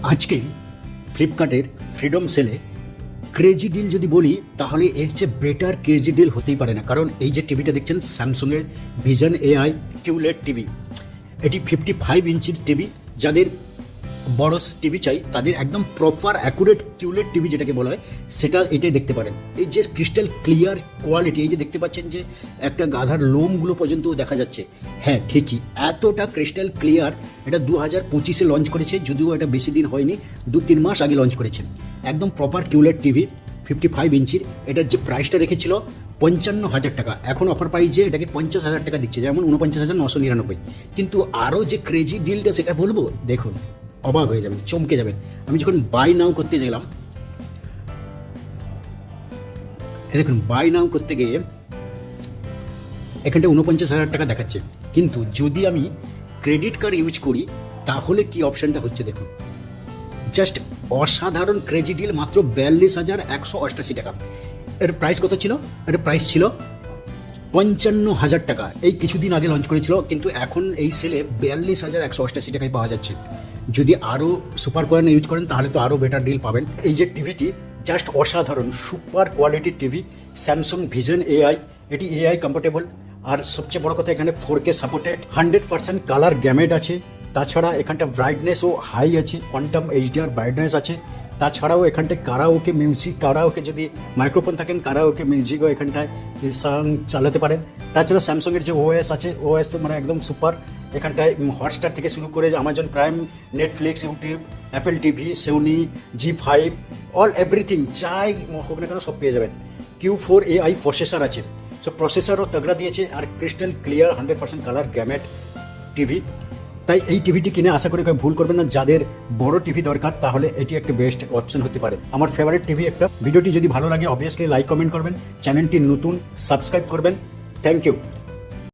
আজকে ফ্লিপকার্টের ফ্রিডম সেলে ক্রেজি ডিল যদি বলি তাহলে এর চেয়ে বেটার ক্রেজি ডিল হতেই পারে না। কারণ এই যে টিভিটা দেখছেন স্যামসংয়ের ভিশন এআই কিউলেড টিভি, এটি 55 ইঞ্চির টিভি। যাদের বড় টিভি চাই তাদের একদম প্রপার অ্যাকুরেট কিউলেড টিভি যেটাকে বলা হয় সেটা এটাই দেখতে পারেন। এই যে ক্রিস্টাল ক্লিয়ার কোয়ালিটি, এই যে দেখতে পাচ্ছেন যে একটা গাধার লোমগুলো পর্যন্ত দেখা যাচ্ছে, হ্যাঁ ঠিকই এতটা ক্রিস্টাল ক্লিয়ার। এটা 2025-এ লঞ্চ করেছে, যদিও এটা বেশি দিন হয়নি, 2-3 মাস আগে লঞ্চ করেছে। একদম প্রপার কিউলেড টিভি 55 ইঞ্চির। এটার যে প্রাইসটা রেখেছিল 55,000 টাকা, এখন অফার প্রাইজে এটাকে 50,000 টাকা দিচ্ছে, যেমন 49,999। কিন্তু আরও যে ক্রেজি ডিলটা সেটা বলবো, দেখুন অবাক হয়ে যাবেন, চমকে যাবেন। আমি যখন বাই নাও করতে গেলাম, দেখুন বাই নাও করতে গিয়ে এখানটা 49,000 টাকা দেখাচ্ছে, কিন্তু যদি আমি ক্রেডিট কার্ড ইউজ করি তাহলে কি অপশানটা হচ্ছে দেখুন। জাস্ট অসাধারণ ক্রেজি ডিল, মাত্র 42,188 টাকা। এর প্রাইস কত ছিল? এর প্রাইস ছিল 55,000 টাকা। এই কিছুদিন আগে লঞ্চ করেছিল, কিন্তু এখন এই সেলে 42,188 টাকায় পাওয়া যাচ্ছে। যদি আরও সুপার কয়েন ইউজ করেন তাহলে তো আরও বেটার ডিল পাবেন। এই যে টিভিটি জাস্ট অসাধারণ সুপার কোয়ালিটির টিভি, স্যামসাং ভিশন এআই, এটি এআই কম্পার্টেবল। আর সবচেয়ে বড় কথা, এখানে 4K সাপোর্টেড, 100% কালার গ্যামেট আছে। তাছাড়া এখানটা ব্রাইটনেসও হাই আছে, কোয়ান্টাম এইচডিআর ব্রাইটনেস আছে। তাছাড়াও এখানটায় কারাওকে মিউজিক, কারাওকে যদি মাইক্রোফোন থাকেন কারাওকে মিউজিকও এখানটায় সং চালাতে পারেন। তাছাড়া স্যামসংয়ের যে ওএস আছে, ওএস তো মানে একদম সুপার। এখানটায় হটস্টার থেকে শুরু করে Amazon Prime, Netflix, YouTube, Apple TV, Sony, জি5, অল এভরিথিং চাই হোক না কেন সব পেয়ে যাবেন। Q4 AI প্রসেসর আছে, সো প্রসেসরও তগড়া দিয়েছে। আর crystal clear 100% colour gamut TV. তাই এই টিভিটি কিনে আশা করি কেউ ভুল করবেন না। যাদের বড় টিভি দরকার তাহলে এটি একটা বেস্ট অপশন হতে পারে। আমার ফেভারিট টিভি একটা। ভিডিওটি যদি ভালো লাগে অবভিয়াসলি লাইক কমেন্ট করবেন, চ্যানেলটি নতুন সাবস্ক্রাইব করবেন। Thank you.